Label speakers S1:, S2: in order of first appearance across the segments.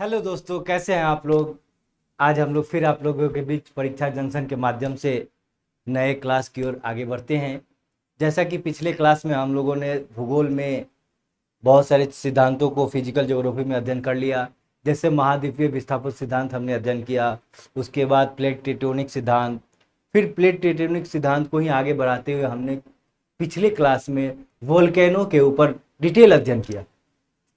S1: Hello दोस्तों, कैसे हैं आप लोग। आज हम लोग फिर आप लोगों के बीच परीक्षा जंक्शन के माध्यम से नए क्लास की ओर आगे बढ़ते हैं। जैसा कि पिछले क्लास में हम लोगों ने भूगोल में बहुत सारे सिद्धांतों को फिजिकल ज्योग्राफी में अध्ययन कर लिया। जैसे महाद्वीपीय विस्थापन सिद्धांत हमने अध्ययन किया, उसके बाद प्लेट टेक्टोनिक सिद्धांत, फिर प्लेट टेक्टोनिक सिद्धांत को ही आगे बढ़ाते हुए हमने पिछले क्लास में वोल्केनो के ऊपर डिटेल अध्ययन किया।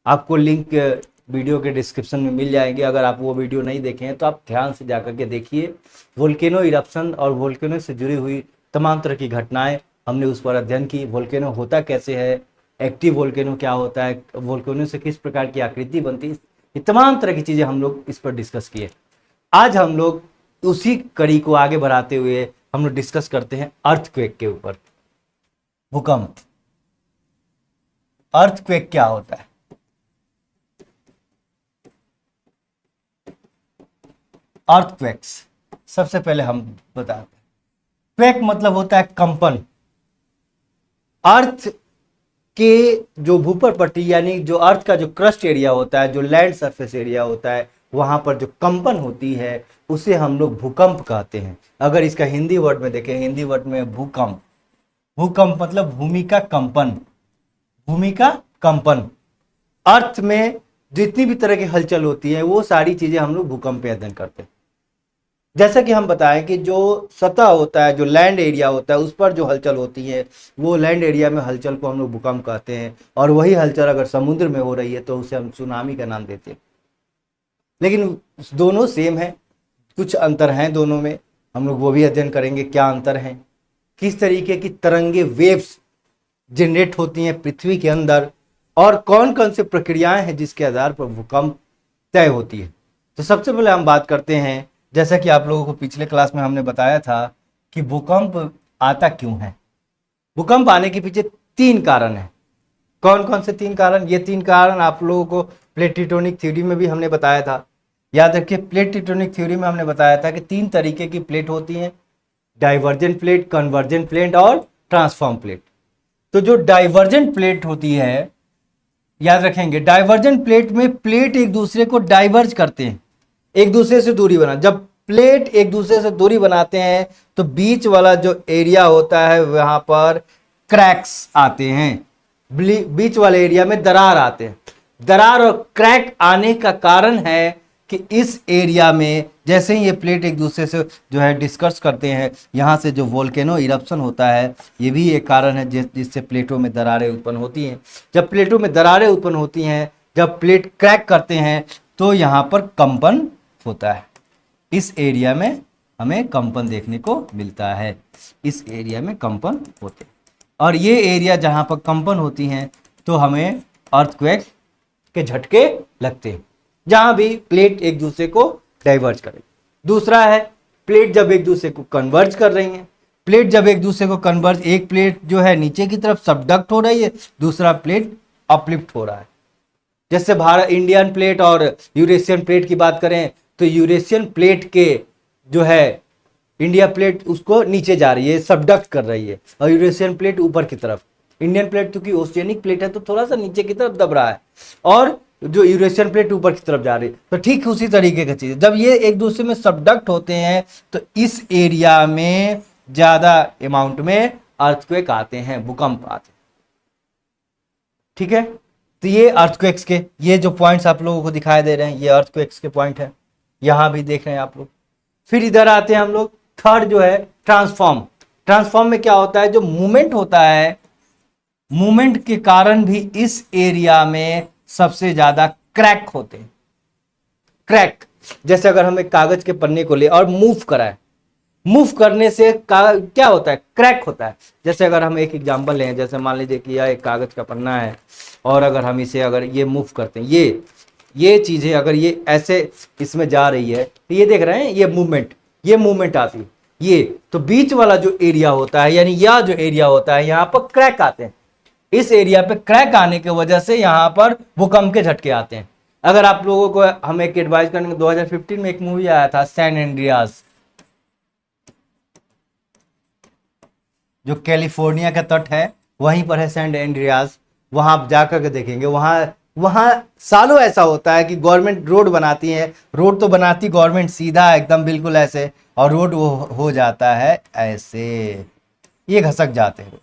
S1: आपको लिंक वीडियो के डिस्क्रिप्शन में मिल जाएंगे। अगर आप वो वीडियो नहीं देखे हैं तो आप ध्यान से जाकर के देखिए। वोल्केनो इरप्शन और वोल्केनो से जुड़ी हुई तमाम तरह की घटनाएं हमने उस पर अध्ययन की। वोल्केनो होता कैसे है, एक्टिव वोल्केनो क्या होता है, वोल्केनो से किस प्रकार की आकृति बनती है, ये तमाम तरह की चीज़ें हम लोग इस पर डिस्कस किए। आज हम लोग उसी कड़ी को आगे बढ़ाते हुए हम लोग डिस्कस करते हैं अर्थक्वेक के ऊपर। भूकंप, अर्थक्वेक क्या होता है। अर्थक्वेक्स सबसे पहले हम बताते हैं। क्वेक मतलब होता है कंपन। अर्थ के जो भूपर पट्टी यानी जो अर्थ का जो क्रस्ट एरिया होता है, जो लैंड सरफेस एरिया होता है, वहां पर जो कंपन होती है उसे हम लोग भूकंप कहते हैं। अगर इसका हिंदी वर्ड में देखें, हिंदी वर्ड में भूकंप, भूकंप मतलब भूमि का कंपन, भूमि का कंपन। अर्थ में जितनी भी तरह की हलचल होती है वो सारी चीजें हम लोग भूकंप पे अध्ययन करते हैं। जैसा कि हम बताएं कि जो सतह होता है, जो लैंड एरिया होता है, उस पर जो हलचल होती है वो लैंड एरिया में हलचल को हम लोग भूकंप कहते हैं। और वही हलचल अगर समुद्र में हो रही है तो उसे हम सुनामी का नाम देते हैं। लेकिन दोनों सेम है, कुछ अंतर हैं दोनों में। हम लोग वो भी अध्ययन करेंगे क्या अंतर है, किस तरीके की तरंगे वेव्स जनरेट होती हैं पृथ्वी के अंदर, और कौन कौन से प्रक्रियाएं हैं जिसके आधार पर भूकंप तय होती है। तो सबसे पहले हम बात करते हैं, जैसा कि आप लोगों को पिछले क्लास में हमने बताया था कि भूकंप आता क्यों है। भूकंप आने के पीछे तीन कारण हैं। कौन कौन से तीन कारण, ये तीन कारण आप लोगों को प्लेट टेक्टोनिक थ्योरी में भी हमने बताया था। याद रखिए, प्लेट टेक्टोनिक थ्योरी में हमने बताया था कि तीन तरीके की प्लेट होती हैं, डाइवर्जेंट प्लेट, कन्वर्जेंट प्लेट और ट्रांसफॉर्म प्लेट। तो जो डाइवर्जेंट प्लेट होती है, याद रखेंगे, डाइवर्जेंट प्लेट में प्लेट एक दूसरे को डाइवर्ज करते हैं, एक दूसरे से दूरी बना। जब प्लेट एक दूसरे से दूरी बनाते हैं तो बीच वाला जो एरिया होता है वहां पर क्रैक्स आते हैं, बीच वाले एरिया में दरार आते हैं। दरार और क्रैक आने का कारण है कि इस एरिया में जैसे ही ये प्लेट एक दूसरे से जो है डिस्कस करते हैं, यहाँ से जो वोल्केनो इरप्शन होता है, ये भी एक कारण है जिससे प्लेटों में दरारें उत्पन्न होती हैं। जब प्लेटों में दरारें उत्पन्न होती हैं, जब प्लेट क्रैक करते हैं तो यहाँ पर कंपन होता है। इस एरिया में हमें कंपन देखने को मिलता है, इस एरिया में कंपन होते हैं। और ये एरिया जहाँ पर कंपन होती हैं तो हमें अर्थक्वेक के झटके लगते हैं, जहां भी प्लेट एक दूसरे को डाइवर्ज करे। दूसरा है, प्लेट जब एक दूसरे को कन्वर्ज कर रही हैं, प्लेट जब एक दूसरे को कन्वर्ज, एक प्लेट जो है नीचे की तरफ सबडक्ट हो रही है, दूसरा प्लेट अपलिफ्ट हो रहा है। जैसे भारत इंडियन प्लेट और यूरेशियन प्लेट की बात करें तो यूरेशियन प्लेट के जो है इंडिया प्लेट उसको नीचे जा रही है, सबडक्ट कर रही है, और यूरेशियन प्लेट ऊपर की तरफ। इंडियन प्लेट क्योंकि ओशियनिक प्लेट है तो थोड़ा सा नीचे की तरफ दब रहा है, और जो यूरेशियन प्लेट ऊपर की तरफ जा रही है। तो ठीक उसी तरीके की चीज, जब ये एक दूसरे में सबडक्ट होते हैं तो इस एरिया में ज्यादा अमाउंट में अर्थक्वेक आते हैं, भूकंप आते हैं। ठीक है, तो ये अर्थक्वेक्स के ये जो पॉइंट्स आप लोगों को दिखाई दे रहे हैं, ये अर्थक्वेक्स के पॉइंट है, यहां भी देख रहे हैं आप लोग। फिर इधर आते हैं हम लोग, थर्ड जो है ट्रांसफॉर्म। ट्रांसफॉर्म में क्या होता है, जो मूवमेंट होता है, मूवमेंट के कारण भी इस एरिया में सबसे ज्यादा क्रैक होते हैं। क्रैक, जैसे अगर हम एक कागज के पन्ने को ले और मूव कराएं, मूव करने से क्या होता है, क्रैक होता है। जैसे अगर हम एक एग्जांपल लें, जैसे मान लीजिए कि यह एक कागज का पन्ना है और अगर हम इसे अगर ये मूव करते हैं, ये चीजें अगर ये ऐसे इसमें जा रही है तो ये देख रहे हैं, ये मूवमेंट आती है। ये तो बीच वाला जो एरिया होता है, यानी यह जो एरिया होता है, यहां पर क्रैक आते हैं। इस एरिया पे क्रैक आने की वजह से यहां पर भूकंप के झटके आते हैं। अगर आप लोगों को हम एक एडवाइस करेंगे, 2015 में एक मूवी आया था सैन एंड्रियास, जो कैलिफोर्निया का तट है वहीं पर है सैन एंड्रियास। वहां आप जाकर के देखेंगे, वहां वहां सालों ऐसा होता है कि गवर्नमेंट रोड बनाती है, रोड तो बनाती गवर्नमेंट सीधा एकदम बिल्कुल ऐसे, और रोड वो हो जाता है ऐसे, ये घसक जाते हैं।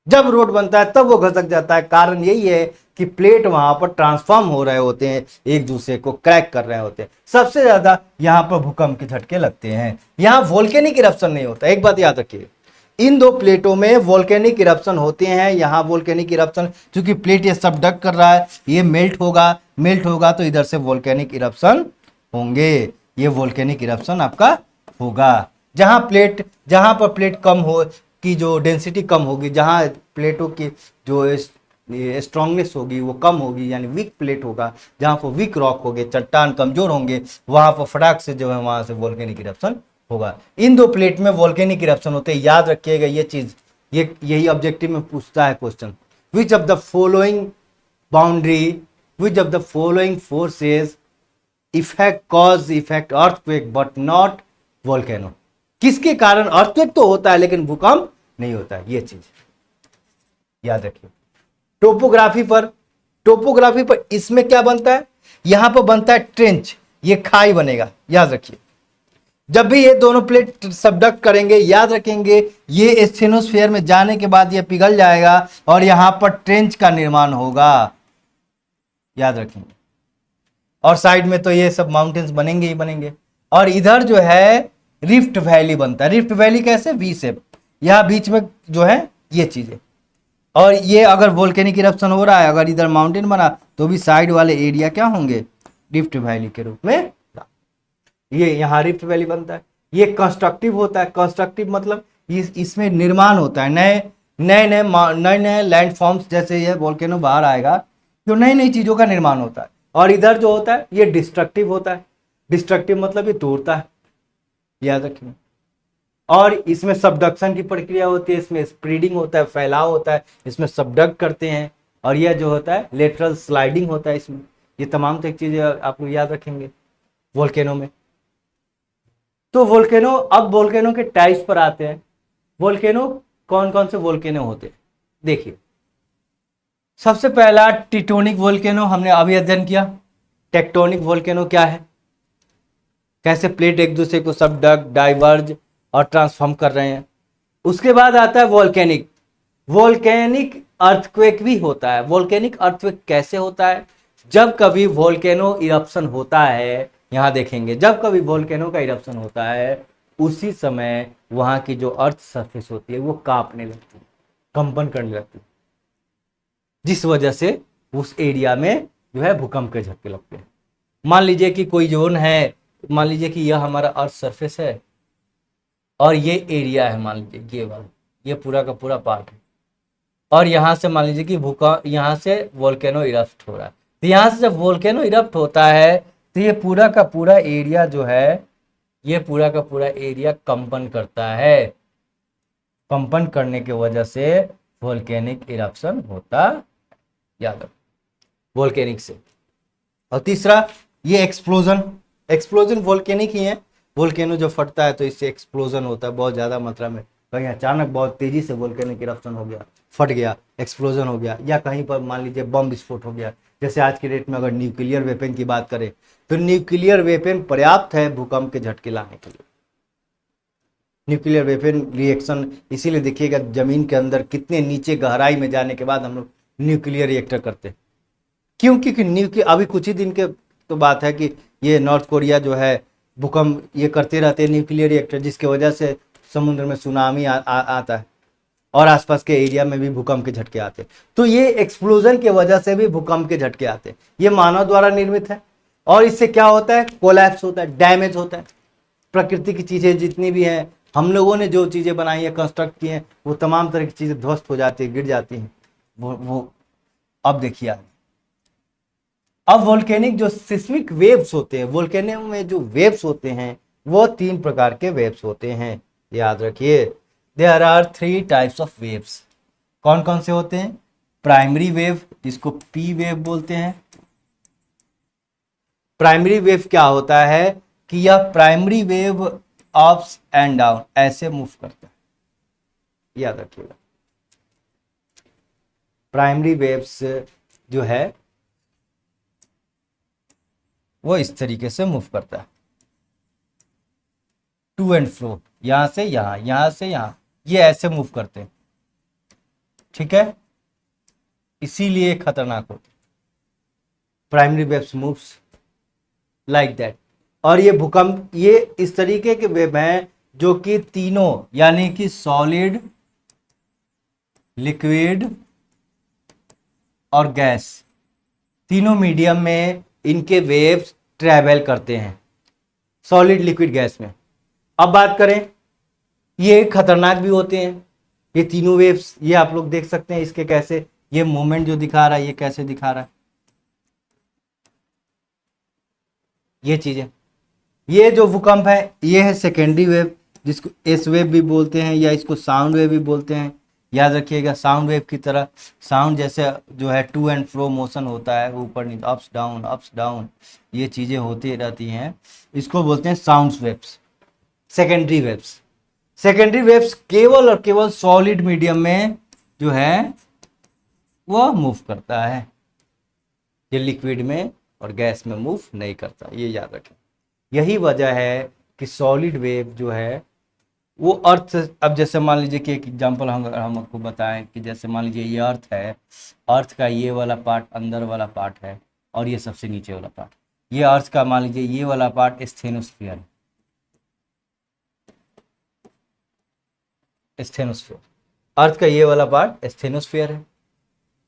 S1: जब रोड बनता है तब वो घसक जाता है, कारण यही है कि प्लेट वहां पर ट्रांसफॉर्म हो रहे होते हैं, एक दूसरे को क्रैक कर रहे होते हैं। सबसे ज्यादा यहाँ पर भूकंप के झटके लगते हैं। यहाँ वोल्केनिक इरप्शन नहीं होता, एक बात याद रखिए, इन दो प्लेटों में वोल्केनिक इरप्शन होते हैं। यहाँ वोल्केनिक इरप्शन, क्योंकि प्लेट ये सबडक्ट कर रहा है, ये मेल्ट होगा, मेल्ट होगा तो इधर से वोल्केनिक इरप्शन होंगे, ये वोल्केनिक इरप्शन आपका होगा। जहां प्लेट, जहां पर प्लेट कम हो की जो डेंसिटी कम होगी, जहां प्लेटों की जो स्ट्रांगनेस होगी वो कम होगी, यानी वीक प्लेट होगा, जहां पर वीक रॉक होंगे, चट्टान कमजोर होंगे, वहां पर फटाक से जो है वहां से वोल्केनिक इरप्शन होगा। इन दो प्लेट में वोल्केनिक इरप्शन होते हैं, याद रखिएगा ये चीज, ये यही ऑब्जेक्टिव में पूछता है question. Which of the following boundary, which of the following forces effect cause effect earthquake but not volcano, किसके कारण अर्थक्वेक तो होता है लेकिन भूकंप नहीं होता है, ये चीज याद रखिए। टोपोग्राफी पर, टोपोग्राफी पर इसमें क्या बनता है, यहां पर बनता है ट्रेंच, ये खाई बनेगा, याद रखिए। जब भी ये दोनों प्लेट सबडक्ट करेंगे, याद रखेंगे, ये स्टेनोस्फेयर में जाने के बाद ये पिघल जाएगा और यहां पर ट्रेंच का निर्माण होगा, याद रखेंगे। और साइड में तो ये सब माउंटेन्स बनेंगे ही बनेंगे। और इधर जो है रिफ्ट वैली बनता है। रिफ्ट वैली कैसे, वी शेप, यहां बीच में जो है ये चीजें। और ये अगर वोल्केनिक इरप्शन हो रहा है, अगर इधर माउंटेन बना तो भी साइड वाले एरिया क्या होंगे, रिफ्ट वैली के रूप में। ये यहाँ रिफ्ट वैली बनता है। ये कंस्ट्रक्टिव होता है, कंस्ट्रक्टिव मतलब इसमें निर्माण होता है, नए नए लैंडफॉर्म्स, जैसे ये वोल्केनो बाहर आएगा तो नई नई चीजों का निर्माण होता है। और इधर जो होता है ये डिस्ट्रक्टिव होता है, डिस्ट्रक्टिव मतलब ये तोड़ता है, याद रखिए। और इसमें सबडक्शन की प्रक्रिया होती है, इसमें स्प्रेडिंग होता है, फैलाव होता है, इसमें सबडक्ट करते हैं। और यह जो होता है लेटरल स्लाइडिंग होता है इसमें। ये तमाम तक चीजें आपको याद रखेंगे वोल्केनो में। तो वोल्केनो, अब वोल्केनो के टाइप्स पर आते हैं। वोल्केनो कौन कौन से वोल्केनो होते हैं, देखिए। सबसे पहला टिटोनिक वोल्केनो, हमने अभी अध्ययन किया। टेक्टोनिक वोल्केनो क्या है, कैसे प्लेट एक दूसरे को सबडक्ट, डाइवर्ज और ट्रांसफॉर्म कर रहे हैं। उसके बाद आता है वोल्केनिक। वोल्केनिक अर्थक्वेक भी होता है। वोल्केनिक अर्थक्वेक कैसे होता है, जब कभी वोल्केनो इरप्शन होता है, यहां देखेंगे, जब कभी वोल्केनो का इरप्शन होता है उसी समय वहां की जो अर्थ सरफेस होती है वो कांपने लगती है, कंपन करने लगती है, जिस वजह से उस एरिया में जो है भूकंप के झटके लगते हैं। मान लीजिए कि कोई जोन है, मान लीजिए कि यह हमारा अर्थ सरफेस है और ये एरिया है, मान लीजिए ये वाला, ये पूरा का पूरा पार्ट है। और यहाँ से मान लीजिए कि भूकंप, यहाँ से वोल्केनो इरप्ट हो रहा है। तो यहाँ से जब वोल्केनो इरप्ट होता है तो ये पूरा का पूरा एरिया जो है, ये पूरा का पूरा एरिया कंपन करता है। कंपन करने की वजह से वोल्केनिक इरप्शन होता, याद रखो, वोल्केनिक से। और तीसरा ये एक्सप्लोजन। एक्सप्लोजन वोल्केनिक ही है। वोल्केनो जो फटता है तो इससे एक्सप्लोजन होता है बहुत ज़्यादा मात्रा में। कहीं अचानक बहुत तेज़ी से वोल्केनिक इरप्शन हो गया, फट गया, एक्सप्लोजन हो गया, या कहीं पर मान लीजिए बम विस्फोट हो गया। जैसे आज के डेट में अगर न्यूक्लियर वेपन की बात करें तो न्यूक्लियर वेपन पर्याप्त है भूकंप के झटके लाने के लिए। न्यूक्लियर वेपन रिएक्शन इसीलिए देखिएगा जमीन के अंदर कितने नीचे गहराई में जाने के बाद हम लोग न्यूक्लियर रिएक्टर करते हैं। क्यों, क्योंकि न्यूक्लियर, अभी कुछ ही दिन के तो बात है कि ये नॉर्थ कोरिया जो है भूकंप ये करते रहते हैं न्यूक्लियर रिएक्टर, जिसकी वजह से समुद्र में सुनामी आता है और आसपास के एरिया में भी भूकंप के झटके आते हैं। तो ये एक्सप्लोजन की वजह से भी भूकंप के झटके आते हैं। ये मानव द्वारा निर्मित है और इससे क्या होता है, कोलैप्स होता है, डैमेज होता है। प्रकृति की चीज़ें जितनी भी हैं, हम लोगों ने जो चीज़ें बनाई है, कंस्ट्रक्ट की हैं, वो तमाम तरह की चीज़ें ध्वस्त हो जाती है, गिर जाती हैं। वो अब देखिए अब वोल्केनिक जो सिस्मिक वेव्स होते हैं, वोल्केनो में जो वेव्स होते हैं वो 3 प्रकार के वेव्स होते हैं, याद रखिए। There are 3 types of waves. कौन कौन से होते हैं, प्राइमरी वेव, जिसको पी वेव बोलते हैं। प्राइमरी वेव क्या होता है कि यह primary wave ups and down ऐसे मूव करता है, याद रखिएगा। प्राइमरी वेव्स जो है वो इस तरीके से मूव करता है, टू एंड फ्रो, यहां से यहां, यहां से यहां, ये ऐसे मूव करते हैं, ठीक है, इसीलिए खतरनाक होते, primary waves moves like that. और ये भूकंप ये इस तरीके के वेव हैं जो कि तीनों यानी कि सॉलिड, लिक्विड और गैस, तीनों मीडियम में इनके वेव्स ट्रैवल करते हैं, सॉलिड, लिक्विड, गैस में। अब बात करें, ये खतरनाक भी होते हैं ये तीनों वेव्स, ये आप लोग देख सकते हैं इसके कैसे, ये मूवमेंट जो दिखा रहा है ये कैसे दिखा रहा है, ये चीजें। ये जो भूकंप है ये है सेकेंडरी वेव, जिसको एस वेव भी बोलते हैं या इसको साउंड वेव भी बोलते हैं। याद रखिएगा, साउंड वेव की तरह, साउंड जैसे जो है टू एंड फ्रो मोशन होता है, ऊपर नीचे, अप्स डाउन, ये चीजें होती रहती हैं, इसको बोलते हैं sound waves, secondary waves. Secondary waves केवल और केवल सॉलिड मीडियम में जो है वह मूव करता है, ये लिक्विड में और गैस में मूव नहीं करता, ये याद रखें। यही वजह है कि सॉलिड वेव जो है वो अर्थ से, अब जैसे मान लीजिए कि एक एग्जांपल हम आपको बताएं कि जैसे मान लीजिए ये अर्थ है, अर्थ का ये वाला पार्ट अंदर वाला पार्ट है और ये सबसे नीचे वाला पार्ट, ये अर्थ का मान लीजिए ये वाला पार्ट स्टेनोस्फीयर है, स्टेनोस्फीयर, अर्थ का ये वाला पार्ट स्टेनोस्फीयर है,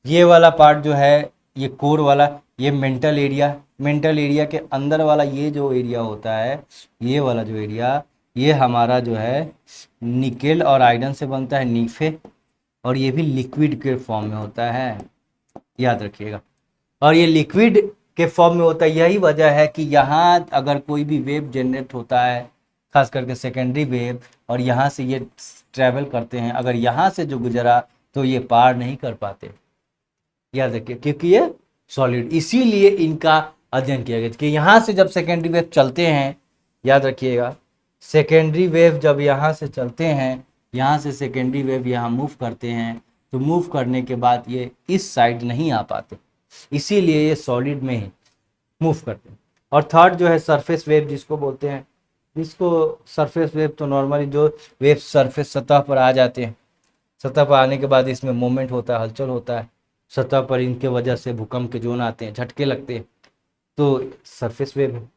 S1: ये वाला पार्ट जो है ये कोर वाला, ये मेंटल एरिया, मेंटल एरिया के अंदर वाला ये जो एरिया होता है, ये वाला जो एरिया, ये हमारा जो है निकेल और आयरन से बनता है, नीफे, और ये भी लिक्विड के फॉर्म में होता है, याद रखिएगा। और ये लिक्विड के फॉर्म में होता है, यही वजह है कि यहाँ अगर कोई भी वेव जनरेट होता है, खास करके सेकेंडरी वेव, और यहाँ से ये ट्रैवल करते हैं, अगर यहाँ से जो गुजरा तो ये पार नहीं कर पाते, याद रखिए, क्योंकि ये सॉलिड, इसीलिए इनका अध्ययन किया गया कि यहाँ से जब सेकेंडरी वेव चलते हैं, याद रखिएगा, सेकेंडरी वेव जब यहाँ से चलते हैं, यहाँ से सेकेंडरी वेव यहाँ मूव करते हैं, तो मूव करने के बाद ये इस साइड नहीं आ पाते, इसीलिए ये सॉलिड में ही मूव करते हैं। और थर्ड जो है सरफेस वेव जिसको बोलते हैं, जिसको सरफेस वेव तो नॉर्मली जो वेव सरफेस सतह पर आ जाते हैं, सतह पर आने के बाद इसमें मूवमेंट होता है, हलचल होता है, सतह पर इनके वजह से भूकंप के जोन आते हैं, झटके लगते हैं, तो सरफेस वेव है।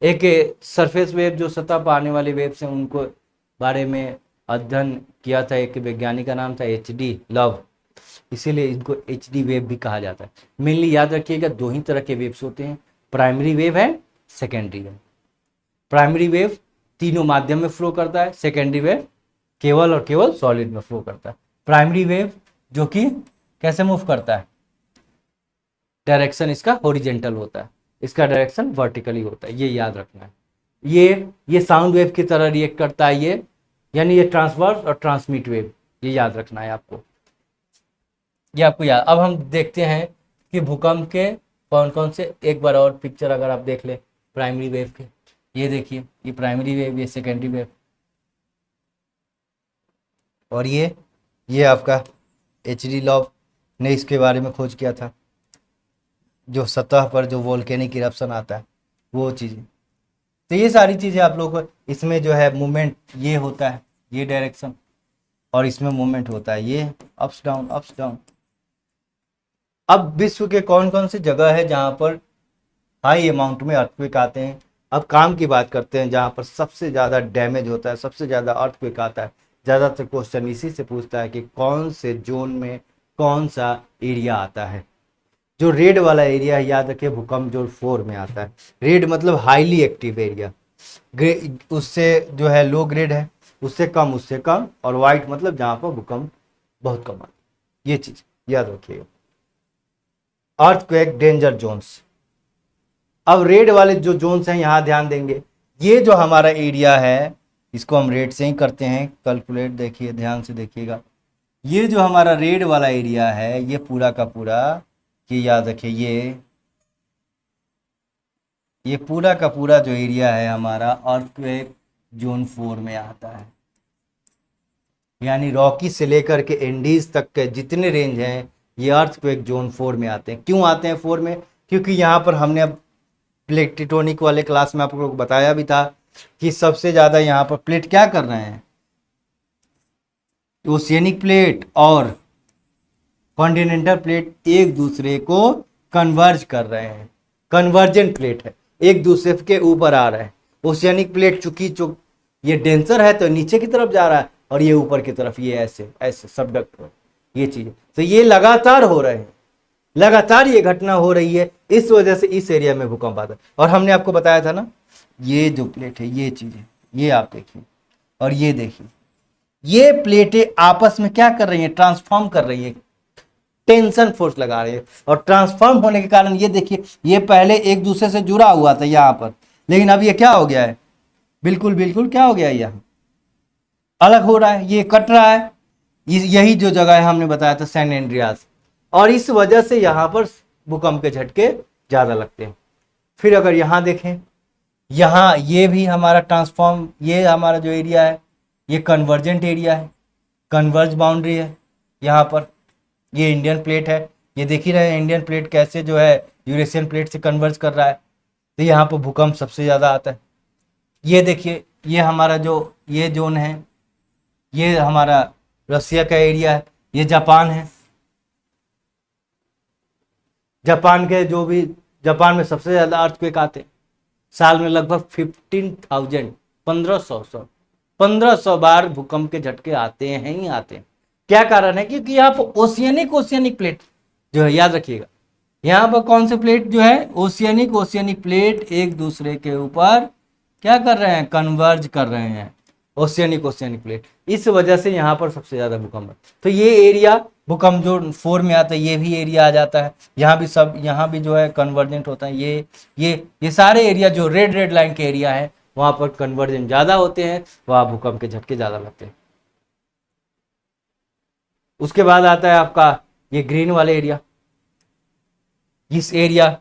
S1: एक सरफेस वेव जो सतह पर आने वाली वेव्स हैं उनको बारे में अध्ययन किया था एक वैज्ञानिक का नाम था एच.डी. लव, इसीलिए इनको एच.डी. वेव भी कहा जाता है। मेनली याद रखिएगा दो ही तरह के वेव्स होते हैं, प्राइमरी वेव है, सेकेंडरी वेव। प्राइमरी वेव तीनों माध्यम में फ्लो करता है, सेकेंडरी वेव केवल और केवल सॉलिड में फ्लो करता है। प्राइमरी वेव जो कि कैसे मूव करता है, डायरेक्शन इसका हॉरिजेंटल होता है, इसका डायरेक्शन वर्टिकली होता है, ये याद रखना है। ये साउंड वेव की तरह रिएक्ट करता है, ये यानी ये ट्रांसवर्स और ट्रांसमिट वेव, ये याद रखना है आपको, ये आपको याद। अब हम देखते हैं कि भूकंप के कौन कौन से, एक बार और पिक्चर अगर आप देख ले प्राइमरी वेव के, ये देखिए, ये प्राइमरी वेव, ये सेकेंडरी वेव, और ये आपका एच.डी. लव ने इसके बारे में खोज किया था, जो सतह पर जो वोल्केनिक इरप्शन आता है वो चीज़ें। तो ये सारी चीज़ें आप लोग को, इसमें जो है मूवमेंट ये होता है, ये डायरेक्शन, और इसमें मूवमेंट होता है ये अप्स डाउन, अप्स डाउन। अब विश्व के कौन कौन सी जगह है जहाँ पर हाई अमाउंट में अर्थक्वेक आते हैं। अब काम की बात करते हैं जहाँ पर सबसे ज़्यादा डैमेज होता है, सबसे ज़्यादा अर्थक्वेक आता है। ज़्यादातर क्वेश्चन इसी से पूछता है कि कौन से जोन में कौन सा एरिया आता है। जो रेड वाला एरिया है, याद रखिए, भूकंप जोन 4 में आता है। रेड मतलब हाईली एक्टिव एरिया, उससे जो है लो ग्रेड है, उससे कम, और वाइट मतलब जहाँ पर भूकंप बहुत कम आता है। ये चीज याद रखिएगा। अर्थक्वेक डेंजर जोन्स, अब रेड वाले जो जोन्स हैं यहाँ ध्यान देंगे, ये जो हमारा एरिया है इसको हम रेड से ही करते हैं कैलकुलेट, देखिए ध्यान से देखिएगा। ये जो हमारा रेड वाला एरिया है ये पूरा का पूरा, ये याद रखिए, ये पूरा का पूरा जो एरिया है हमारा अर्थक्वेक जोन 4 में आता है। यानी रॉकी से लेकर के एंडीज तक के जितने रेंज हैं ये अर्थक्वेक जोन 4 में आते हैं। क्यों आते हैं 4 में? क्योंकि यहाँ पर हमने अब प्लेट टेक्टोनिक वाले क्लास में आप लोगों को बताया भी था कि सबसे ज़्यादा यहाँ पर प्लेट क्या कर रहे हैं, ओशियनिक प्लेट और कॉन्टिनेंटल प्लेट एक दूसरे को कन्वर्ज कर रहे हैं। कन्वर्जेंट प्लेट है, एक दूसरे के ऊपर आ रहे हैं। ओशियनिक प्लेट चूंकि ये डेंसर है तो नीचे की तरफ जा रहा है, और ये ऊपर की तरफ, ये ऐसे ऐसे सबडक्ट, ये चीज, तो ये लगातार हो रहे हैं, लगातार ये घटना हो रही है। इस वजह से इस एरिया में भूकंप आता है। और हमने आपको बताया था ना, ये जो प्लेट है, ये चीजें, ये आप देखिए और ये देखिए, ये प्लेटें आपस में क्या कर रही हैं, ट्रांसफॉर्म कर रही है, टेंशन फोर्स लगा रही है। और ट्रांसफॉर्म होने के कारण ये देखिए, ये पहले एक दूसरे से जुड़ा हुआ था यहाँ पर, लेकिन अब ये क्या हो गया है, बिल्कुल बिल्कुल क्या हो गया है, यहाँ अलग हो रहा है, ये कट रहा है। यही जो जगह है हमने बताया था सैन एंड्रियास, और इस वजह से यहाँ पर भूकंप के झटके ज्यादा लगते हैं। फिर अगर यहाँ देखें, यहाँ ये भी हमारा ट्रांसफॉर्म, ये हमारा जो एरिया है ये कन्वर्जेंट एरिया है, कन्वर्ज बाउंड्री है। यहाँ पर ये इंडियन प्लेट है, ये देख ही रहे हैं इंडियन प्लेट कैसे जो है यूरेशियन प्लेट से कन्वर्ज कर रहा है, तो यहाँ पर भूकंप सबसे ज़्यादा आता है। ये देखिए, ये हमारा जो ये जोन है, ये हमारा रसिया का एरिया है, ये जापान है। जापान के जो भी, जापान में सबसे ज़्यादा अर्थक्वेक आते हैं साल में, लगभग 15,000 1500 बार भूकंप के झटके आते हैं ही आते हैं। क्या कारण है? क्योंकि यहाँ पर ओशियनिक प्लेट जो है, याद रखिएगा, यहाँ पर कौन से प्लेट जो है, ओशियनिक प्लेट एक दूसरे के ऊपर क्या कर रहे हैं, कन्वर्ज कर रहे हैं, ओशियनिक प्लेट। इस वजह से यहाँ पर सबसे ज्यादा भूकंप है। तो ये एरिया भूकंप जो 4 में आता है, ये भी एरिया आ जाता है। यहाँ भी सब, यहाँ भी जो है कन्वर्जेंट होता है। ये सारे एरिया जो रेड लाइन के एरिया है, वहां पर कन्वर्जेंट ज्यादा होते हैं, वहां भूकंप के झटके ज्यादा लगते हैं। उसके बाद आता है आपका ये ग्रीन वाले एरिया। इस एरिया,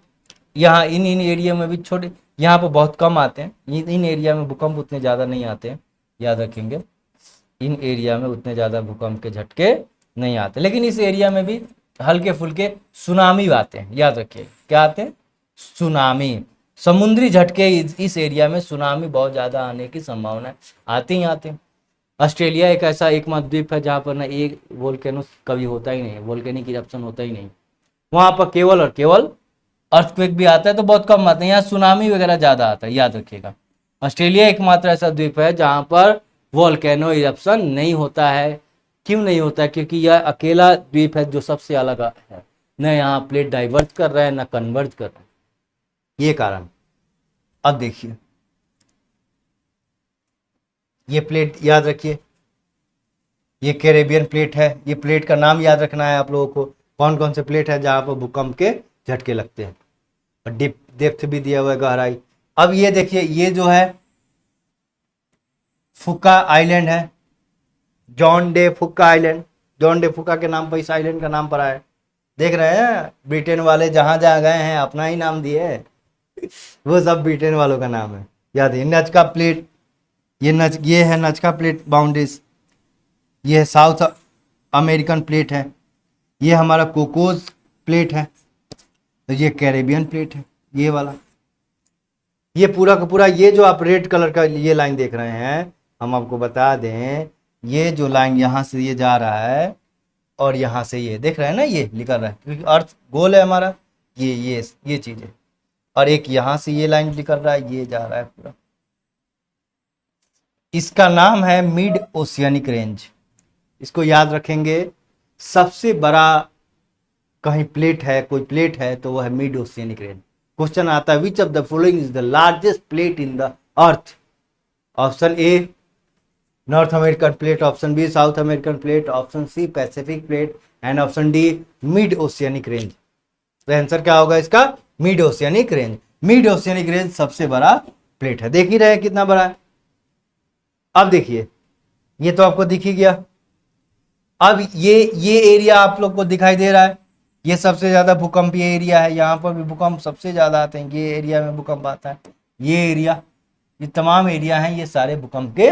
S1: यहाँ इन एरिया में भी छोटे, यहाँ पर बहुत कम आते हैं। इन एरिया में भूकंप उतने ज़्यादा नहीं आते हैं, याद रखेंगे, इन एरिया में उतने ज़्यादा भूकंप के झटके नहीं आते। लेकिन इस एरिया में भी हल्के फुल्के सुनामी आते हैं, याद रखिए, क्या आते हैं, सुनामी, समुद्री झटके। इस एरिया में सुनामी बहुत ज़्यादा आने की संभावना है, आते ही आते हैं। ऑस्ट्रेलिया एक ऐसा एकमात्र द्वीप है जहाँ पर ना एक वोल्केनो कभी होता ही नहीं, वोल्केनिक इरप्शन होता ही नहीं। वहाँ पर केवल और केवल अर्थक्वेक भी आता है तो बहुत कम आते हैं, यहाँ सुनामी वगैरह ज़्यादा आता है, याद रखिएगा। ऑस्ट्रेलिया एकमात्र ऐसा द्वीप है जहाँ पर वोल्केनो इरप्शन नहीं होता है। क्यों नहीं होता है? क्योंकि यह अकेला द्वीप है जो सबसे अलग है, न यहाँ प्लेट डाइवर्ज कर रहा है न कन्वर्ज कर रहा है, ये कारण। अब देखिए, ये प्लेट याद रखिए, ये कैरेबियन प्लेट है। ये प्लेट का नाम याद रखना है आप लोगों को, कौन कौन से प्लेट है जहाँ पर भूकंप के झटके लगते हैं, और डेप्थ भी दिया हुआ है, गहराई। अब ये देखिए, ये जो है फुका आइलैंड है, John Day Fuka island. John Day Fuka के नाम पर इस आइलैंड का नाम पड़ा है। देख रहे हैं, ब्रिटेन वाले जहां जहां गए हैं अपना ही नाम दिए है, वो सब ब्रिटेन वालों का नाम है, याद है। नजका प्लेट, ये है नजका प्लेट बाउंड्रीज। ये है साउथ अमेरिकन प्लेट है। ये हमारा कोकोस प्लेट है। तो ये कैरेबियन प्लेट है, ये वाला। ये पूरा का पूरा, ये जो आप रेड कलर का ये लाइन देख रहे हैं, हम आपको बता दें, ये जो लाइन यहाँ से ये जा रहा है और यहाँ से ये देख रहे हैं ना, ये निकल रहा है, क्योंकि अर्थ गोल है हमारा, ये चीज है। और एक यहाँ से ये लाइन निकल रहा है, ये जा रहा है पूरा। इसका नाम है मिड ओशियनिक रेंज। इसको याद रखेंगे। सबसे बड़ा कहीं प्लेट है, कोई प्लेट है, तो वह है मिड ओशियनिक रेंज। क्वेश्चन आता है, which of the following is the largest plate in the earth? Option A North American plate, option B South American plate, option C Pacific plate, and option D mid oceanic range. तो answer क्या होगा इसका? Mid oceanic range. Mid oceanic range सबसे बड़ा plate है। देख ही रहे कितना बड़ा है। अब देखिए, ये तो आपको दिख ही गया। अब ये एरिया आप लोग को दिखाई दे रहा है, ये सबसे ज्यादा भूकंपीय एरिया है। यहाँ पर भी भूकंप सबसे ज्यादा आते हैं, ये एरिया में भूकंप आता है। ये एरिया, ये तमाम एरिया हैं, ये सारे भूकंप के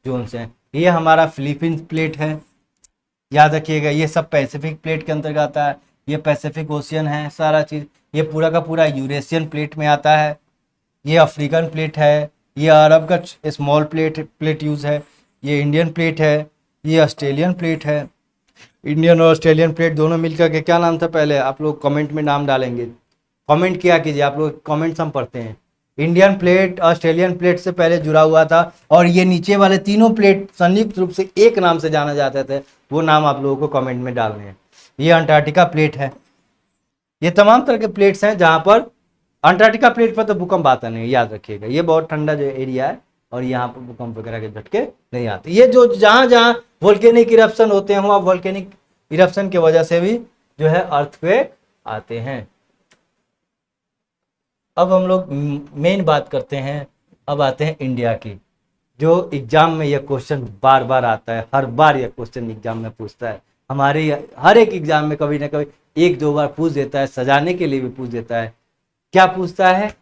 S1: जोन से हैं। ये हमारा फिलीपींस प्लेट है, याद रखिएगा। ये सब पैसिफिक प्लेट के अंतर्गत आता है। ये पैसिफिक ओशियन है सारा चीज़। ये पूरा का पूरा यूरेशियन प्लेट में आता है। ये अफ्रीकन प्लेट है। ये अरब का स्मॉल प्लेट यूज़ है। ये इंडियन प्लेट है। ये ऑस्ट्रेलियन प्लेट है। इंडियन और ऑस्ट्रेलियन प्लेट दोनों मिलकर के क्या नाम था पहले, आप लोग कमेंट में नाम डालेंगे, कमेंट किया कीजिए, आप लोग कमेंट्स हम पढ़ते हैं। इंडियन प्लेट ऑस्ट्रेलियन प्लेट से पहले जुड़ा हुआ था, और ये नीचे वाले तीनों प्लेट संयुक्त रूप से एक नाम से जाना जाते थे, वो नाम आप लोगों को कमेंट में डालने हैं। ये अंटार्कटिका प्लेट है। ये तमाम तरह के प्लेट्स हैं जहाँ पर अंटार्कटिका प्लेट पर तो भूकंप आता नहीं, याद रखिएगा, ये बहुत ठंडा जो एरिया है और यहाँ पर भूकंप वगैरह के झटके नहीं आते। ये जो जहाँ जहाँ वोल्केनिक इरप्शन होते हैं वहाँ वोल्केनिक इरप्शन की वजह से भी जो है अर्थक्वेक आते हैं। अब हम लोग मेन बात करते हैं, अब आते हैं इंडिया की, जो एग्जाम में यह क्वेश्चन बार बार आता है, हर बार यह क्वेश्चन एग्जाम में पूछता है, हमारे हर एक एग्जाम में कभी ना कभी एक दो बार पूछ देता है, सजाने के लिए भी पूछ देता है। क्या पूछता है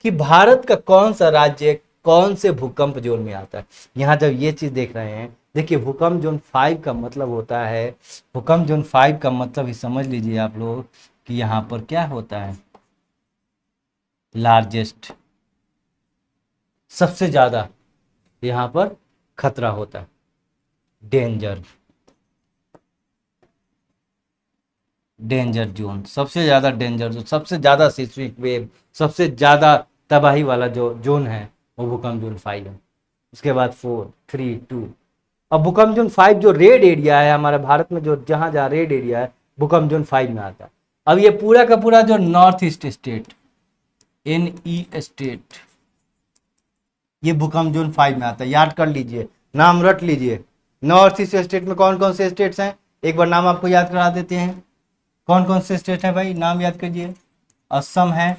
S1: कि भारत का कौन सा राज्य कौन से भूकंप जोन में आता है। यहाँ जब ये चीज देख रहे हैं, देखिए भूकंप जोन 5 का मतलब होता है, भूकंप जोन 5 का मतलब ही समझ लीजिए आप लोग कि यहाँ पर क्या होता है, लार्जेस्ट, सबसे ज्यादा यहाँ पर खतरा होता है, डेंजर, डेंजर जोन, सबसे ज्यादा डेंजर जोन, सबसे ज्यादा सिस्मिक वेव, सबसे ज्यादा तबाही वाला जो जोन है वो भूकंप जोन 5 है। उसके बाद 4 3 2। अब भूकंप जोन 5 जो रेड एरिया है हमारे भारत में, जो जहां जहां रेड एरिया है भूकंप जोन 5 में आता है। अब ये पूरा का पूरा जो north east state, NE state, ये भूकंप जोन 5 में आता है, याद कर लीजिए, नाम रट लीजिए। नॉर्थ ईस्ट स्टेट में कौन कौन से स्टेट्स हैं, एक बार नाम आपको याद करा देते हैं। कौन कौन से स्टेट हैं भाई, नाम याद कीजिए। असम है,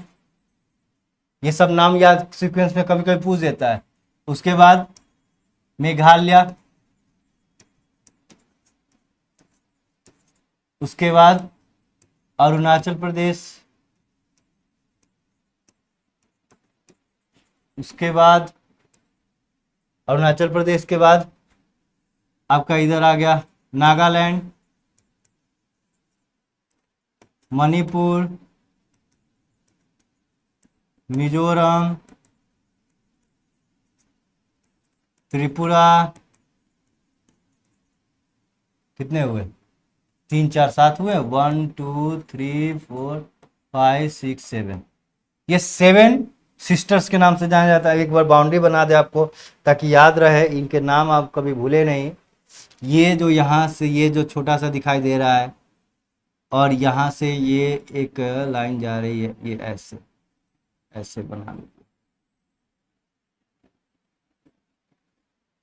S1: ये सब नाम याद सीक्वेंस में कभी कभी पूछ देता है। उसके बाद मेघालय, उसके बाद अरुणाचल प्रदेश, उसके बाद अरुणाचल प्रदेश के बाद आपका इधर आ गया नागालैंड, मणिपुर, मिजोरम, त्रिपुरा, कितने हुए, 3 4 7 हुए, 1 2 3 4 5 6 7, ये 7 सिस्टर्स के नाम से जाना जाता है। एक बार बाउंड्री बना दे आपको ताकि याद रहे, इनके नाम आप कभी भूले नहीं। ये जो यहाँ से ये जो छोटा सा दिखाई दे रहा है और यहाँ से ये एक लाइन जा रही है, ये ऐसे ऐसे बना लो,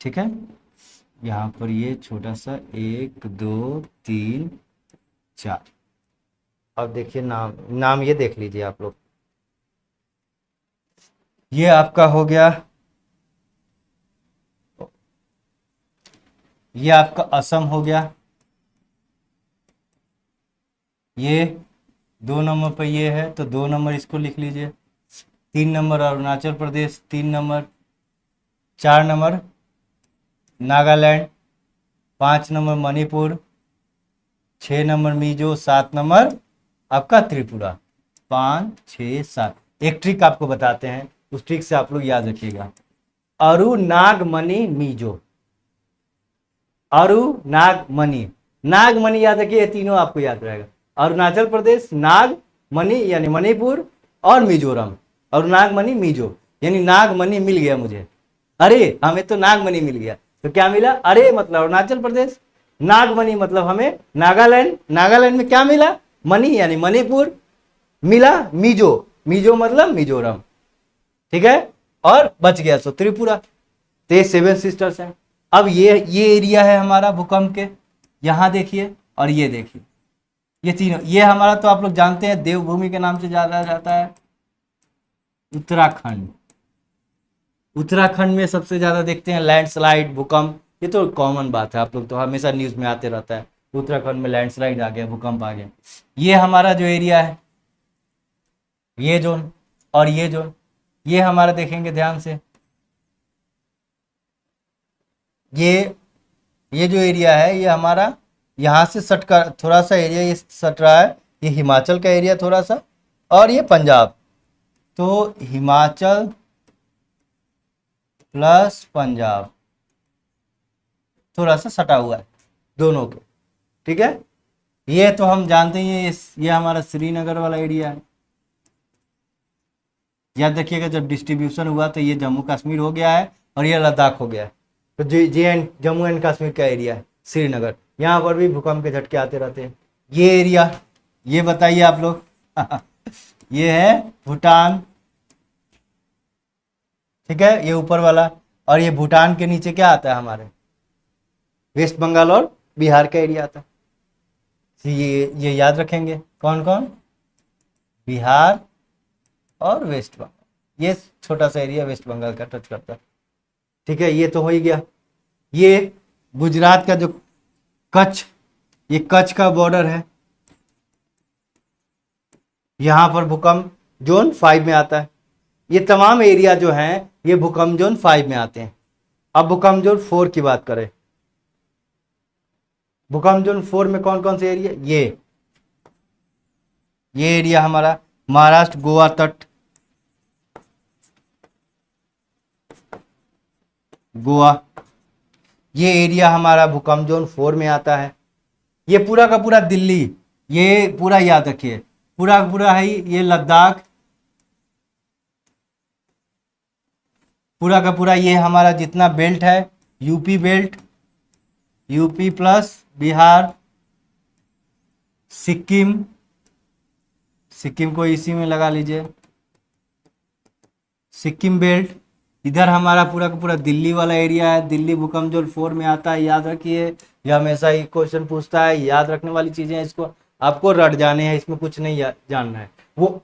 S1: ठीक है। यहाँ पर ये छोटा सा 1 2 3 4। अब देखिए नाम ये देख लीजिए आप लोग, ये आपका हो गया, ये आपका असम हो गया, ये 2 नंबर पर ये है तो 2 नंबर इसको लिख लीजिए। 3 number Arunachal Pradesh, 3 number, 4 number Nagaland, 5 number Manipur, 6 number Mizo, 7 number आपका त्रिपुरा। 5 6 7। एक ट्रिक आपको बताते हैं, उस ट्रिक से आप लोग याद रखिएगा। अरु नाग मणि मिजो, अरु नाग मणि, नाग मणि याद रखिए, ये तीनों आपको याद रहेगा। अरुणाचल प्रदेश, नाग मणि यानी मणिपुर, और मिजोरम, और नागमणि मिजो, यानी नागमणि मिल गया मुझे, अरे हमें तो नागमणि मिल गया, तो क्या मिला, अरे मतलब अरुणाचल प्रदेश, नागमणि मतलब हमें नागालैंड, नागालैंड में क्या मिला, मणि यानी मणिपुर, मिला मिजो, मिजो मतलब मिजोरम, ठीक है, और बच गया सो त्रिपुरा। तो ये 7 सिस्टर्स हैं। अब ये एरिया है हमारा भूकंप के, यहां देखिए और ये देखिए, ये तीनों, ये हमारा तो आप लोग जानते हैं देवभूमि के नाम से जाना जाता है, उत्तराखंड। उत्तराखंड में सबसे ज्यादा देखते हैं लैंडस्लाइड, भूकंप, ये तो कॉमन बात है, आप लोग तो हमेशा न्यूज में आते रहता है, उत्तराखंड में लैंडस्लाइड आ गया, भूकंप आ गया। ये हमारा जो एरिया है, ये जोन और ये जोन, ये हमारा देखेंगे ध्यान से, ये जो एरिया है ये हमारा यहाँ से सट कर, थोड़ा सा एरिया ये सट रहा है ये हिमाचल का एरिया थोड़ा सा, और ये पंजाब। तो हिमाचल प्लस पंजाब थोड़ा सा सटा हुआ है दोनों के, ठीक है। ये तो हम जानते ही हैं, ये हमारा श्रीनगर वाला एरिया है। याद रखिएगा जब डिस्ट्रीब्यूशन हुआ तो ये जम्मू कश्मीर हो गया है और ये लद्दाख हो गया है। तो जम्मू एंड कश्मीर का एरिया है श्रीनगर, यहाँ पर भी भूकंप के झटके आते रहते हैं। ये एरिया, ये बताइए आप लोग ये है भूटान, ठीक है, ये ऊपर वाला। और ये भूटान के नीचे क्या आता है हमारे, वेस्ट बंगाल और बिहार का एरिया आता है। तो ये याद रखेंगे, कौन कौन, बिहार और वेस्ट बंगाल, ये छोटा सा एरिया वेस्ट बंगाल का टच करता है, ठीक है। ये तो हो ही गया। ये गुजरात का जो कच्छ, ये कच्छ का बॉर्डर है, यहां पर भूकंप जोन 5 में आता है। ये तमाम एरिया जो हैं ये भूकंप जोन 5 में आते हैं। अब भूकंप जोन 4 की बात करें, भूकंप जोन 4 में कौन कौन से एरिया, ये एरिया हमारा महाराष्ट्र गोवा तट, गोवा, ये एरिया हमारा भूकंप जोन 4 में आता है। ये पूरा का पूरा दिल्ली, ये पूरा याद रखिए, पूरा का पूरा है ये लद्दाख, पूरा का पूरा ये हमारा जितना बेल्ट है, UP belt, UP plus Bihar, Sikkim, Sikkim को इसी में लगा लीजिए, सिक्किम बेल्ट। इधर हमारा पूरा का पूरा दिल्ली वाला एरिया है, दिल्ली भूकंप जोन 4 में आता है, याद रखिए। यह हमेशा ही क्वेश्चन पूछता है, याद रखने वाली चीजें हैं, इसको आपको रट जाने हैं, इसमें कुछ नहीं जानना है। वो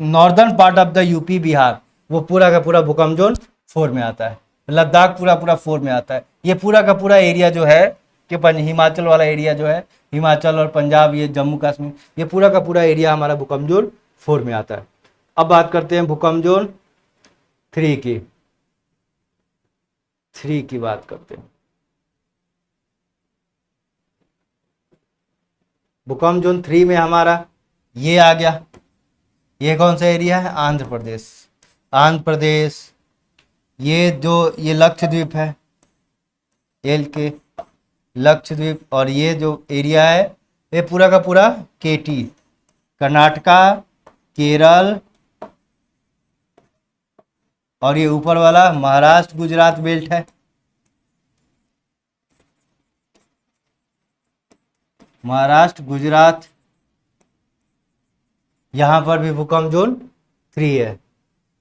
S1: northern part of the UP Bihar, वो पूरा का पूरा भूकंप जोन 4 में आता है। लद्दाख पूरा पूरा 4 में आता है। ये पूरा का पूरा एरिया जो है कि हिमाचल वाला एरिया जो है, हिमाचल और पंजाब, ये जम्मू कश्मीर, ये पूरा का पूरा एरिया हमारा भूकंप जोन 4 में आता है। अब बात करते हैं भूकंप जोन 3 की, 3 की बात करते हैं। भूकंप जोन 3 में हमारा ये आ गया, ये कौन सा एरिया है, आंध्र प्रदेश, आंध्र प्रदेश, ये जो ये लक्षद्वीप है, एल के लक्षद्वीप, और ये जो एरिया है ये पूरा का पूरा केटी, कर्नाटका, केरल, और ये ऊपर वाला महाराष्ट्र गुजरात बेल्ट है, महाराष्ट्र गुजरात, यहां पर भी भूकंप जोन 3 है।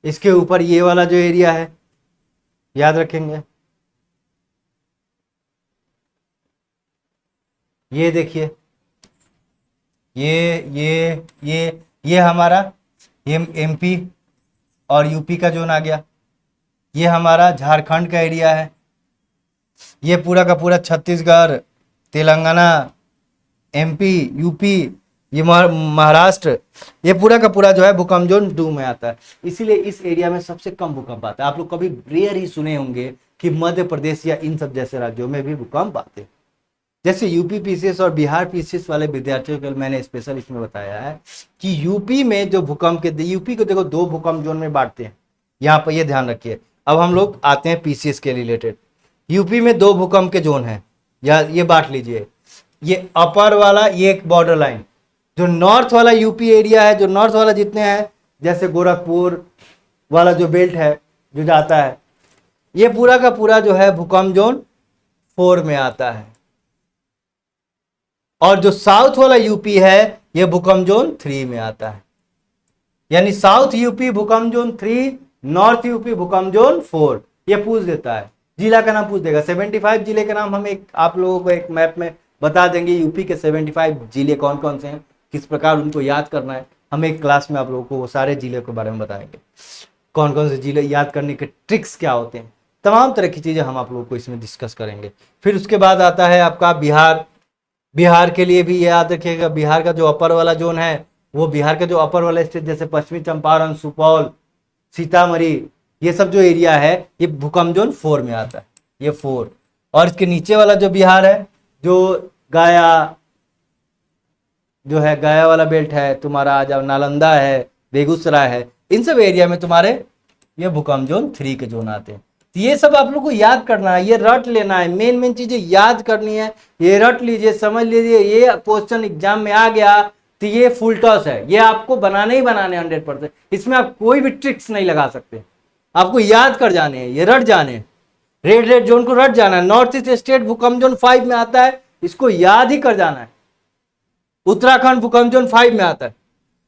S1: इसके ऊपर ये वाला जो एरिया है, याद रखेंगे, ये देखिए, ये हमारा एमपी और यूपी का जोन आ गया। ये हमारा झारखंड का एरिया है। ये पूरा का पूरा छत्तीसगढ़, तेलंगाना, एमपी, यूपी, ये महाराष्ट्र, ये पूरा का पूरा जो है भूकंप जोन 2 में आता है। इसीलिए इस एरिया में सबसे कम भूकंप आता है। आप लोग कभी रेयर ही सुने होंगे कि मध्य प्रदेश या इन सब जैसे राज्यों में भी भूकंप आते हैं। जैसे यूपी पीसीएस और बिहार पीसीएस वाले विद्यार्थियों के लिए मैंने स्पेशल इसमें बताया है कि यूपी में जो भूकंप के, यूपी को देखो 2 भूकंप जोन में बांटते हैं, यहाँ पर ये ध्यान रखिए। अब हम लोग आते हैं पीसीएस के रिलेटेड। यूपी में 2 भूकंप के जोन है, या ये बांट लीजिए। ये अपर वाला, ये एक बॉर्डर लाइन, जो नॉर्थ वाला यूपी एरिया है, जो नॉर्थ वाला जितने हैं, जैसे गोरखपुर वाला जो बेल्ट है जो जाता है, ये पूरा का पूरा जो है भूकंप जोन 4 में आता है। और जो साउथ वाला यूपी है ये भूकंप जोन 3 में आता है। यानी साउथ यूपी भूकंप जोन 3, नॉर्थ यूपी भूकंप जोन 4। ये पूछ देता है, जिला का नाम पूछ देगा। 75 जिले के नाम हम आप लोगों को एक मैप में बता देंगे, यूपी के 75 जिले कौन कौन से हैं, किस प्रकार उनको याद करना है। हम एक क्लास में आप लोगों को वो सारे जिले के बारे में बताएंगे, कौन कौन से जिले याद करने के ट्रिक्स क्या होते हैं, तमाम तरह की चीजें हम आप लोगों को इसमें डिस्कस करेंगे। फिर उसके बाद आता है आपका बिहार। बिहार के लिए भी याद रखिएगा, बिहार का जो अपर वाला जोन है, वो बिहार का जो अपर वाला स्टेट, जैसे पश्चिमी चंपारण, सुपौल, सीतामढ़ी, ये सब जो एरिया है ये भूकंप जोन 4 में आता है, ये 4। और इसके नीचे वाला जो बिहार है, जो गया, जो है गया वाला बेल्ट है, तुम्हारा आ जाओ नालंदा है, बेगूसराय है, इन सब एरिया में तुम्हारे ये भूकंप जोन 3 के जोन आते हैं। तो ये सब आप लोग को याद करना है, ये रट लेना है, मेन मेन चीजें याद करनी है, ये रट लीजिए, समझ लीजिए। ये क्वेश्चन एग्जाम में आ गया तो ये फुल टॉस है, ये आपको बनाने ही बनाने 100%, इसमें आप कोई भी ट्रिक्स नहीं लगा सकते, आपको याद कर जाने हैं, ये रट जाने हैं। रेड जोन को रट जाना है। नॉर्थ ईस्ट स्टेट भूकंप जोन 5 में आता है, इसको याद ही कर जाना है। उत्तराखंड भूकंप जोन 5 में आता है।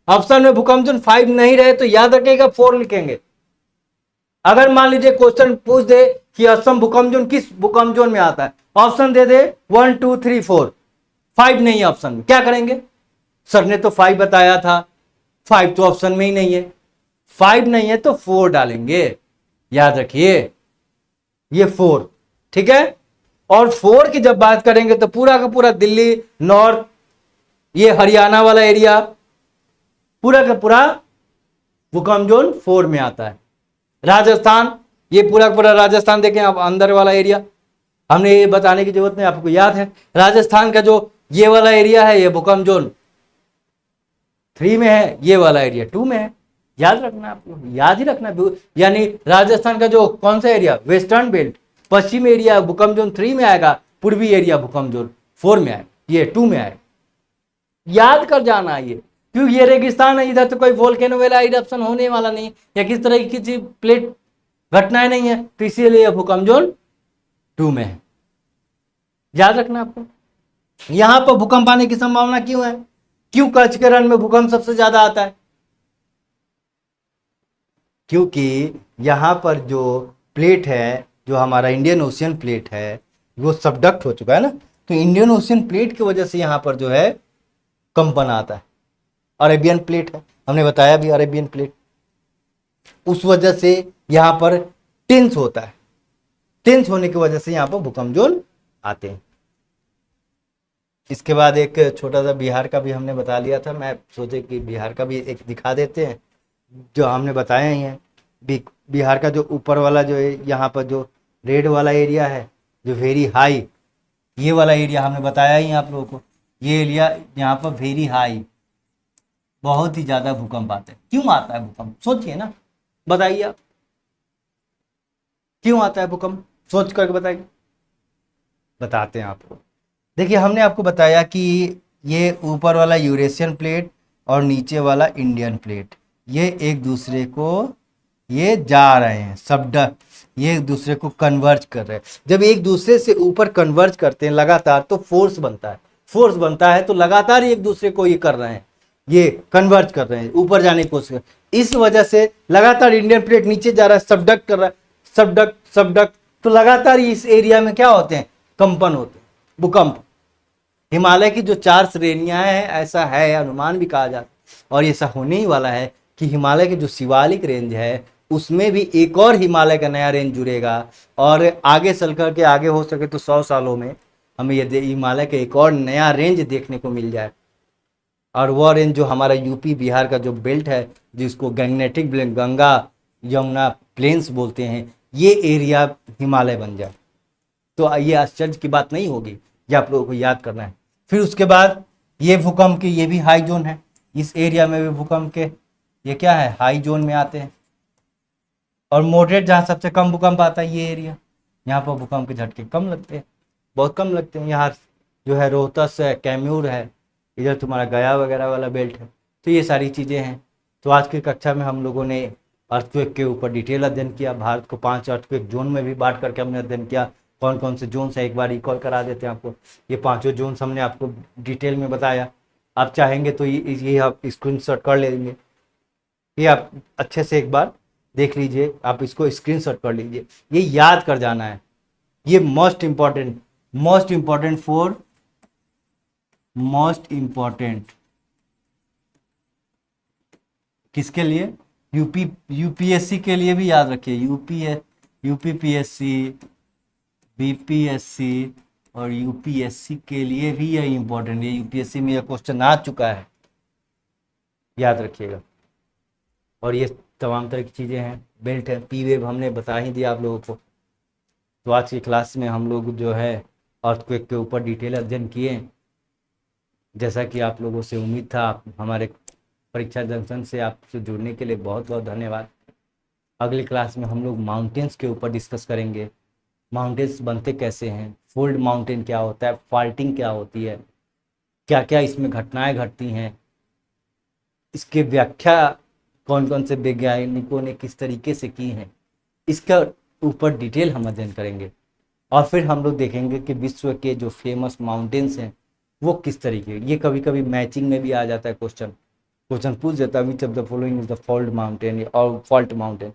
S1: ऑप्शन में भूकंप जोन 5 नहीं रहे तो याद रखिएगा 4 लिखेंगे। अगर मान लीजिए क्वेश्चन पूछ दे कि असम भूकंप जोन किस भूकंप जोन में आता है, ऑप्शन दे दे 1 2 3 4, 5 नहीं है ऑप्शन में, क्या करेंगे? सर ने तो 5 बताया था, 5 तो ऑप्शन में ही नहीं है, 5 नहीं है तो 4 डालेंगे, याद रखिए ये 4, ठीक है। और 4 की जब बात करेंगे तो पूरा का पूरा दिल्ली नॉर्थ, ये हरियाणा वाला एरिया पूरा का पूरा भूकंप जोन 4 में आता है। राजस्थान, ये पूरा का पूरा राजस्थान देखें आप, अंदर वाला एरिया, हमने ये बताने की जरूरत नहीं, आपको याद है। राजस्थान का जो ये वाला एरिया है ये भूकंप जोन 3 में है, ये वाला एरिया 2 में है, याद रखना, आपको याद ही रखना। यानी राजस्थान का जो कौन सा एरिया, वेस्टर्न बेल्ट, पश्चिम एरिया भूकंप जोन 3 में आएगा, पूर्वी एरिया भूकंप जोन 4 में आएगा, ये 2 में आएगा, याद कर जाना है ये। क्योंकि ये रेगिस्तान है, इधर तो कोई वोल्केनो वाला इरप्शन होने वाला नहीं, या किस तरह की किसी प्लेट घटनाएं नहीं है, तो इसीलिए भूकंप जोन 2 में है, याद रखना आपको। यहां पर भूकंप आने की संभावना क्यों है? क्यों कच्छ के रण में भूकंप सबसे ज्यादा आता है? क्योंकि यहां पर जो प्लेट है, जो हमारा इंडियन ओशियन प्लेट है, वो सबडक्ट हो चुका है ना, तो इंडियन ओशियन प्लेट की वजह से यहां पर जो है कंपन आता है। अरेबियन प्लेट है, हमने बताया भी अरेबियन प्लेट, उस वजह से यहां पर टेंस होता है, टेंस होने की वजह से यहां पर भूकंप जोन आते हैं। इसके बाद एक छोटा सा बिहार का भी हमने बता लिया था, मैं सोचे कि बिहार का भी एक दिखा देते हैं, जो हमने बताया ही है। बिहार का जो ऊपर वाला जो है, यहाँ पर जो रेड वाला एरिया है, जो वेरी हाई, ये वाला एरिया हमने बताया ही आप लोगों को, ये एरिया यहाँ पर वेरी हाई, बहुत ही ज्यादा भूकंप आता है। क्यों आता है भूकंप, सोचिए ना, बताइए आप, क्यों आता है भूकंप, सोच करके बताइए। बताते हैं आपको। देखिए हमने आपको बताया कि ये ऊपर वाला यूरेशियन प्लेट और नीचे वाला इंडियन प्लेट, ये एक दूसरे को ये जा रहे हैं, ये एक दूसरे को कन्वर्ज कर रहे हैं। जब एक दूसरे से ऊपर कन्वर्ज करते हैं लगातार तो फोर्स बनता है, फोर्स बनता है तो लगातार एक दूसरे को ये कर रहे हैं, ये कन्वर्ज कर रहे हैं, ऊपर जाने की कोशिश कर, इस वजह से लगातार इंडियन प्लेट नीचे जा रहा है, सबडक्ट कर रहा है, सबडक्ट सबडक्ट, तो लगातार इस एरिया में क्या होते हैं, कंपन होते हैं, भूकंप। हिमालय की जो 4 श्रेणियां हैं, ऐसा है अनुमान भी कहा जाता है, और ऐसा होने ही वाला है कि हिमालय के जो शिवालिक रेंज है उसमें भी एक और हिमालय का नया रेंज जुड़ेगा, और आगे चल कर के, आगे हो सके तो 100 सालों में हमें ये हिमालय का एक और नया रेंज देखने को मिल जाए। और वह रेंज जो हमारा यूपी बिहार का जो बेल्ट है, जिसको गैंगनेटिक बेल्ट, गंगा यमुना प्लेन्स बोलते हैं, ये एरिया हिमालय बन जाए, तो ये आश्चर्य की बात नहीं होगी, ये आप लोगों को याद करना है। फिर उसके बाद ये भूकंप के, ये भी हाई जोन है, इस एरिया में भी भूकंप के ये क्या है, हाई जोन में आते हैं। और मॉडरेट जहाँ सबसे कम भूकंप आता है, ये एरिया, यहाँ पर भूकंप के झटके कम लगते हैं, बहुत कम लगते हैं। यहाँ जो है रोहतस है, कैमूर है, इधर तुम्हारा गया वगैरह वाला बेल्ट है, तो ये सारी चीज़ें हैं। तो आज की कक्षा में हम लोगों ने अर्थक्वेक के ऊपर डिटेल अध्ययन किया, भारत को 5 अर्थक्वेक जोन में भी बांट करके हमने अध्ययन किया। कौन कौन से जोन्स है एक बार रिकॉल करा देते हैं आपको, ये 5 जोन्स हमने आपको डिटेल में बताया। आप चाहेंगे तो ये आप स्क्रीनशॉट कर लेंगे, ये आप अच्छे से एक बार देख लीजिए, आप इसको स्क्रीनशॉट कर लीजिए, ये याद कर जाना है, ये मोस्ट इंपॉर्टेंट किसके लिए, यूपीएससी के लिए भी याद रखिए, यूपीपीएससी, बीपीएससी और यूपीएससी के लिए भी यह इंपॉर्टेंट है। यूपीएससी में यह क्वेश्चन आ चुका है, याद रखिएगा। और ये तमाम तरह की चीज़ें हैं, बेल्ट है, पी वेव हमने बता ही दिया आप लोगों को। तो आज की क्लास में हम लोग जो है अर्थक्वेक के ऊपर डिटेल अध्ययन किए, जैसा कि आप लोगों से उम्मीद था, आप हमारे परीक्षा जंक्शन से आपसे जुड़ने के लिए बहुत बहुत धन्यवाद। अगली क्लास में हम लोग माउंटेन्स के ऊपर डिस्कस करेंगे। माउंटेन्स बनते कैसे हैं, फोल्ड माउंटेन क्या होता है, फॉल्टिंग क्या होती है, क्या क्या इसमें घटनाएं घटती हैं, इसके व्याख्या कौन कौन से वैज्ञानिकों ने किस तरीके से की हैं, इसका ऊपर डिटेल हम अध्ययन करेंगे। और फिर हम लोग देखेंगे कि विश्व के जो फेमस माउंटेन्स हैं वो किस तरीके, ये कभी कभी मैचिंग में भी आ जाता है क्वेश्चन, क्वेश्चन पूछ देता है which of the following is the fold mountain और फॉल्ट माउंटेन।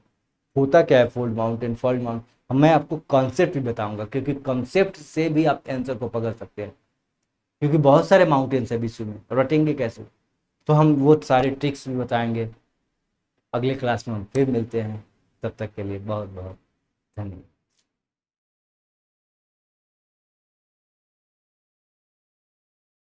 S1: होता क्या है फोल्ड माउंटेन, फॉल्ट माउंटेन, मैं आपको कॉन्सेप्ट भी बताऊंगा, क्योंकि कॉन्सेप्ट से भी आप आंसर को पकड़ सकते हैं, क्योंकि बहुत सारे माउंटेन्स है विश्व में, रटेंगे कैसे। तो हम वो सारे ट्रिक्स भी बताएंगे। अगले क्लास में हम फिर मिलते हैं, तब तक के लिए बहुत बहुत धन्यवाद।